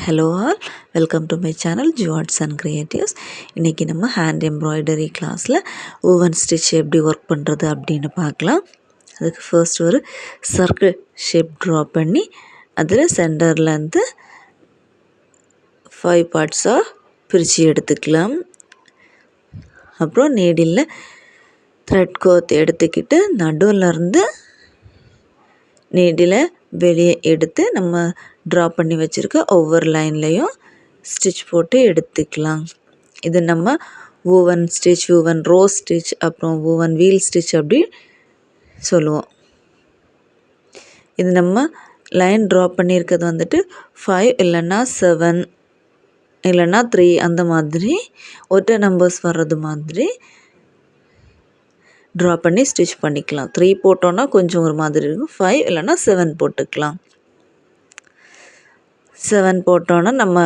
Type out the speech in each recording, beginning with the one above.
Hello all, welcome to my channel Juwad's and creatives. இன்றைக்கி நம்ம hand embroidery கிளாஸில் woven stitch எப்படி ஒர்க் பண்ணுறது அப்படின்னு பார்க்கலாம். அதுக்கு ஃபர்ஸ்ட் ஒரு சர்க்கிள் ஷேப் ட்ரா பண்ணி அதில் சென்டர்லேருந்து 5 பார்ட்ஸாக பிரித்து எடுத்துக்கலாம். அப்புறம் நீடில் த்ரெட் கோத் எடுத்துக்கிட்டு நடுவிலருந்து நீடில் வெளியே எடுத்து நம்ம ட்ரா பண்ணி வச்சுருக்க ஒவ்வொரு லைன்லேயும் ஸ்டிச் போட்டு எடுத்துக்கலாம். இது நம்ம woven stitch, woven rose stitch, அப்புறம் ஓவன் வீல் ஸ்டிச் அப்படி சொல்லுவோம். இது நம்ம லைன் ட்ரா பண்ணியிருக்கிறது வந்துட்டு 5 இல்லைன்னா 7 இல்லைன்னா 3 அந்த மாதிரி ஒற்றை நம்பர்ஸ் வர்றது மாதிரி ட்ரா பண்ணி ஸ்டிச் பண்ணிக்கலாம். 3 போட்டோன்னா கொஞ்சம் ஒரு மாதிரி இருக்கும். 5 இல்லைன்னா 7 போட்டுக்கலாம். 7 போட்டோன்னா நம்ம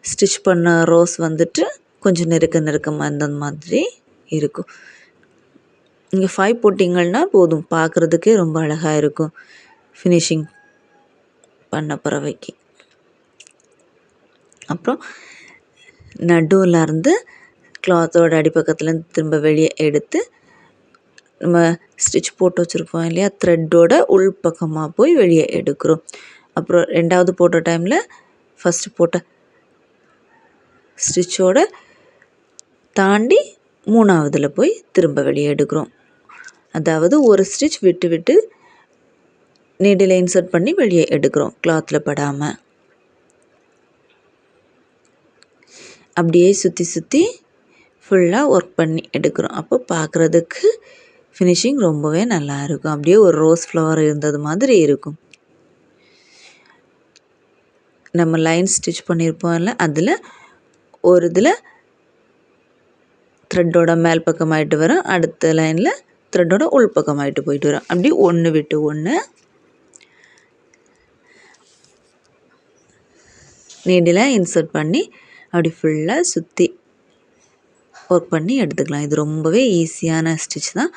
ஸ்டிச் பண்ண ரோஸ் வந்துட்டு கொஞ்சம் நெருக்கமாக இந்த மாதிரி இருக்கும். நீங்கள் 5 போட்டிங்கன்னா போதும், பார்க்குறதுக்கே ரொம்ப அழகாக இருக்கும் ஃபினிஷிங் பண்ண பிறவைக்கு. அப்புறம் நடுவில் இருந்து கிளாத்தோட அடிப்பக்கத்துலேருந்து திரும்ப வெளியே எடுத்து நம்ம ஸ்டிச் போட்டு வச்சுருக்கோம் இல்லையா, த்ரெட்டோட உள் பக்கமாக போய் வெளியே எடுக்கிறோம். அப்புறம் ரெண்டாவது போட்ட டைமில் ஃபஸ்ட்டு போட்ட ஸ்டிச்சோட தாண்டி மூணாவதில் போய் திரும்ப வெளியே எடுக்கிறோம். அதாவது ஒரு ஸ்டிச் விட்டு விட்டு நீடில் இன்சர்ட் பண்ணி வெளியே எடுக்கிறோம், கிளாத்தில் படாமல். அப்படியே சுற்றி சுற்றி ஃபுல்லாக ஒர்க் பண்ணி எடுக்கிறோம். அப்போ பார்க்குறதுக்கு ஃபினிஷிங் ரொம்பவே நல்லா இருக்கும். அப்படியே ஒரு ரோஸ் ஃப்ளவர் இருந்தது மாதிரி இருக்கும். நம்ம லைன் ஸ்டிச் பண்ணியிருப்போம்ல, அதில் ஒரு இதில் த்ரெட்டோட மேல் பக்கமாயிட்டு வரும், அடுத்த லைனில் த்ரெட்டோட உள் பக்கமாயிட்டு போயிட்டு வரும். அப்படி ஒன்று விட்டு ஒன்று நீடில் இன்சர்ட் பண்ணி அப்படி ஃபுல்லாக சுற்றி ஒர்க் பண்ணி எடுத்துக்கலாம். இது ரொம்பவே ஈஸியான ஸ்டிச் தான்.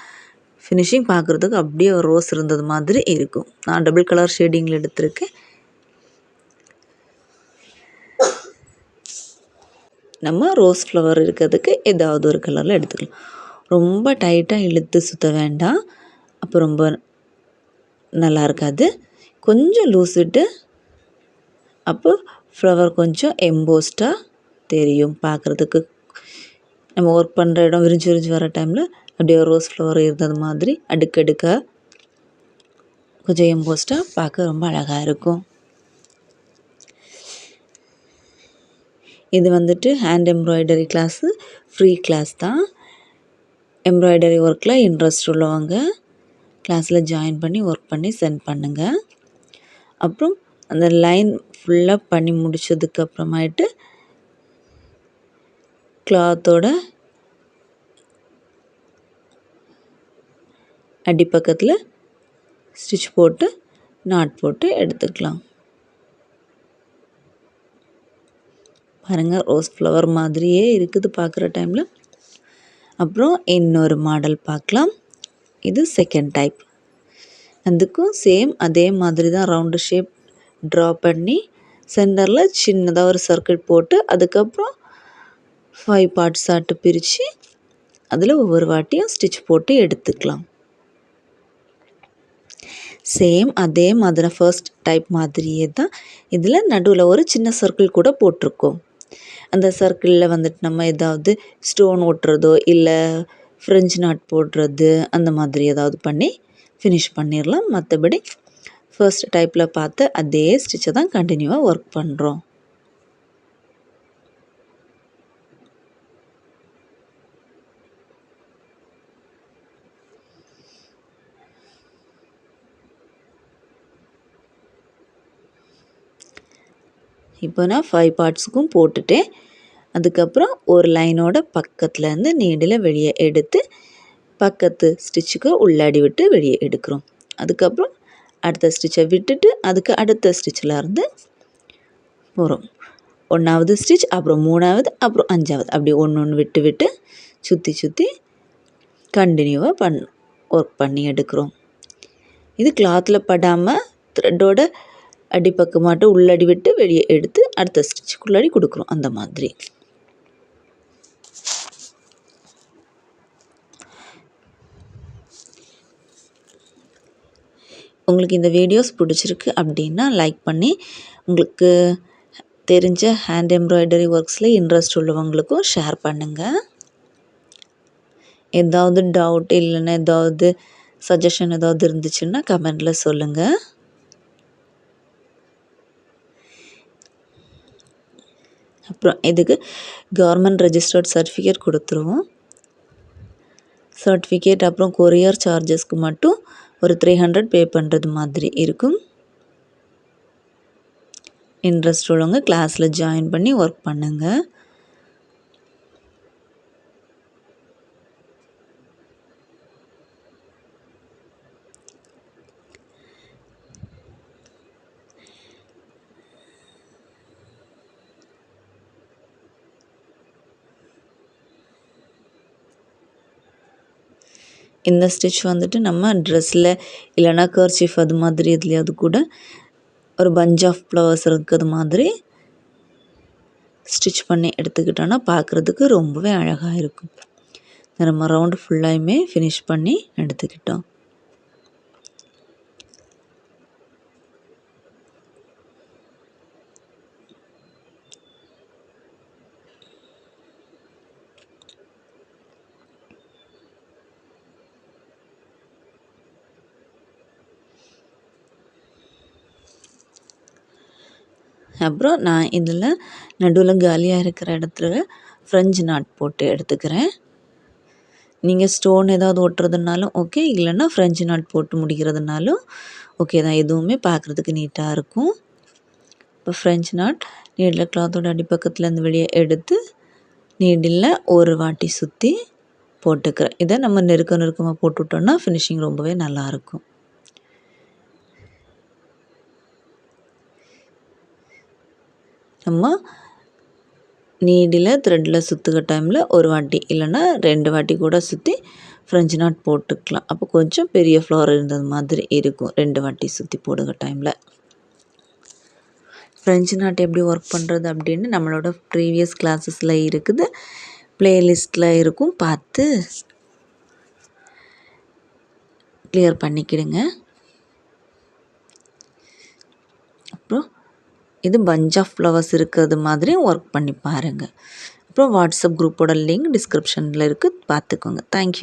ஃபினிஷிங் பார்க்குறதுக்கு அப்படியே ஒரு ரோஸ் இருந்தது மாதிரி இருக்கும். நான் டபுள் கலர் ஷேடிங்கில் எடுத்திருக்கேன். நம்ம ரோஸ் ஃப்ளவர் இருக்கிறதுக்கு ஏதாவது ஒரு கலரில் எடுத்துக்கலாம். ரொம்ப டைட்டாக இழுத்து சுற்ற வேண்டாம், அப்போ ரொம்ப நல்லா இருக்காது. கொஞ்சம் லூஸ் விட்டு அப்போ ஃப்ளவர் கொஞ்சம் எம்போஸ்டாக தெரியும் பார்க்குறதுக்கு. நம்ம ஒர்க் பண்ணுற இடம் விரிஞ்சு வர டைமில் அப்படியே ஒரு ரோஸ் ஃப்ளவர் இருந்தது மாதிரி அடுக்கடுக்காக கொஞ்சம் எம்போஸ்டாக பார்க்க ரொம்ப அழகாக இருக்கும். இது வந்துட்டு hand embroidery class, free class தான். எம்ப்ராய்டரி ஒர்க்கில் இன்ட்ரெஸ்ட் உள்ளவங்க கிளாஸில் ஜாயின் பண்ணி ஒர்க் பண்ணி சென்ட் பண்ணுங்கள். அப்புறம் அந்த லைன் ஃபுல்லாக பண்ணி முடித்ததுக்கப்புறமாயிட்டு கிளாத்தோட அடிப்பக்கத்தில் ஸ்டிச் போட்டு நாட் போட்டு எடுத்துக்கலாம். பாருங்கள், ரோஸ் ஃப்ளவர் மாதிரியே இருக்குது பார்க்குற டைமில். அப்புறம் இன்னொரு மாடல் பார்க்கலாம். இது செகண்ட் டைப். அதுக்கும் சேம் அதே மாதிரி தான் ரவுண்டு ஷேப் ட்ரா பண்ணி சென்டரில் சின்னதாக ஒரு சர்க்கிள் போட்டு அதுக்கப்புறம் 5 பார்ட்ஸாட்டு பிரித்து அதில் ஒவ்வொரு வாட்டியும் ஸ்டிச் போட்டு எடுத்துக்கலாம். சேம் அதே மாதிரி ஃபர்ஸ்ட் டைப் மாதிரியே தான். இதில் நடுவில் ஒரு சின்ன சர்க்கிள் கூட போட்டிருக்கோம். அந்த சர்க்கிளில் வந்துட்டு நம்ம ஏதாவது ஸ்டோன் ஒட்டுறதோ இல்லை ஃப்ரெஞ்ச் நாட் போடுறது அந்த மாதிரி ஏதாவது பண்ணி ஃபினிஷ் பண்ணிடலாம். மற்றபடி ஃபர்ஸ்ட் டைப்பில் பார்த்து அதே ஸ்டிச்சை தான் கண்டினியூவாக ஒர்க் பண்ணுறோம். இப்போ நான் 5 பார்ட்ஸுக்கும் போட்டுட்டேன். அதுக்கப்புறம் ஒரு லைனோட பக்கத்துலேருந்து நீடில் வெளியே எடுத்து பக்கத்து ஸ்டிச்சுக்கு உள்ளாடி விட்டு வெளியே எடுக்கிறோம். அதுக்கப்புறம் அடுத்த ஸ்டிச்சை விட்டுட்டு அதுக்கு அடுத்த ஸ்டிச்சில் இருந்து போகிறோம். 1வது ஸ்டிச், அப்புறம் 3வது, அப்புறம் 5வது, அப்படி ஒன்று விட்டு விட்டு சுற்றி சுற்றி கண்டினியூவாக ஒர்க் பண்ணி எடுக்கிறோம். இது கிளாத்தில் படாமல் த்ரெட்டோட அடிப்பக்கமாட்டு உள்ளடி விட்டு வெளியே எடுத்து அடுத்த ஸ்டிச்சுக்குள்ளாடி கொடுக்குறோம் அந்த மாதிரி. உங்களுக்கு இந்த வீடியோஸ் பிடிச்சிருக்கு அப்படின்னா லைக் பண்ணி, உங்களுக்கு தெரிஞ்ச ஹேண்ட் எம்ப்ராய்டரி ஒர்க்ஸில் இன்ட்ரெஸ்ட் உள்ளவங்களுக்கும் ஷேர் பண்ணுங்கள். ஏதாவது டவுட் இல்லைன்னா ஏதாவது சஜஷன் ஏதாவது இருந்துச்சுன்னா கமெண்டில் சொல்லுங்கள். அப்புறம் இதுக்கு கவர்மெண்ட் ரெஜிஸ்டர்ட் சர்டிஃபிகேட் கொடுத்துருவோம். சர்டிஃபிகேட் அப்புறம் கொரியர் சார்ஜஸ்க்கு மட்டும் ஒரு 300 பே பண்ணுறது மாதிரி இருக்கும். இன்ட்ரெஸ்ட் உள்ளவங்க கிளாஸில் ஜாயின் பண்ணி ஒர்க் பண்ணுங்கள். இந்த ஸ்டிச் வந்துட்டு நம்ம ட்ரெஸ்ஸில் இல்லைனா கர்ச்சீஃப் அது மாதிரி எதுலையாவது கூட ஒரு பஞ்ச் ஆஃப் ஃப்ளவர்ஸ் இருக்கிறது மாதிரி ஸ்டிச் பண்ணி எடுத்துக்கிட்டோன்னா பார்க்குறதுக்கு ரொம்பவே அழகாக இருக்கும். நம்ம ரவுண்டு ஃபுல்லாயுமே ஃபினிஷ் பண்ணி எடுத்துக்கிட்டோம். அப்புறம் நான் இதில் நடுவில் காலியாக இருக்கிற இடத்துல ஃப்ரெஞ்சு நாட் போட்டு எடுத்துக்கிறேன். நீங்கள் ஸ்டோன் ஏதாவது ஒட்டுறதுனாலும் ஓகே, இல்லைன்னா ஃப்ரெஞ்சு நாட் போட்டு முடிக்கிறதுனாலும் ஓகே தான். எதுவுமே பார்க்குறதுக்கு நீட்டாக இருக்கும். இப்போ ஃப்ரெஞ்சு நாட் நீடில் கிளாத்தோட அடிப்பக்கத்துலேருந்து வெளியே எடுத்து நீடில் ஒரு வாட்டி சுற்றி போட்டுக்கிறேன். இதை நம்ம நெருக்கமாக போட்டுவிட்டோன்னா ஃபினிஷிங் ரொம்பவே நல்லாயிருக்கும். நம்ம நீடில் த்ரெட்டில் சுற்றுற டைமில் ஒரு வாட்டி இல்லைன்னா 2 வாட்டி கூட சுற்றி ஃப்ரெஞ்சு நாட் போட்டுக்கலாம். அப்போ கொஞ்சம் பெரிய ஃப்ளவர் இருந்தது மாதிரி இருக்கும் 2 வாட்டி சுற்றி போடுகிற டைமில். ஃப்ரெஞ்சு நாட் எப்படி ஒர்க் பண்ணுறது அப்படின்னு நம்மளோட ப்ரீவியஸ் கிளாஸஸில் இருக்குது, ப்ளேலிஸ்ட்டில் இருக்கும், பார்த்து கிளியர் பண்ணிக்கிடுங்க. அப்புறம் இது பஞ்ச் ஆஃப் ஃப்ளவர்ஸ் இருக்கிறது மாதிரி ஒர்க் பண்ணி பாருங்கள். அப்புறம் வாட்ஸ்அப் குரூப்போட லிங்க் டிஸ்கிரிப்ஷனில் இருக்குது, பார்த்துக்கோங்க. தேங்க்யூ.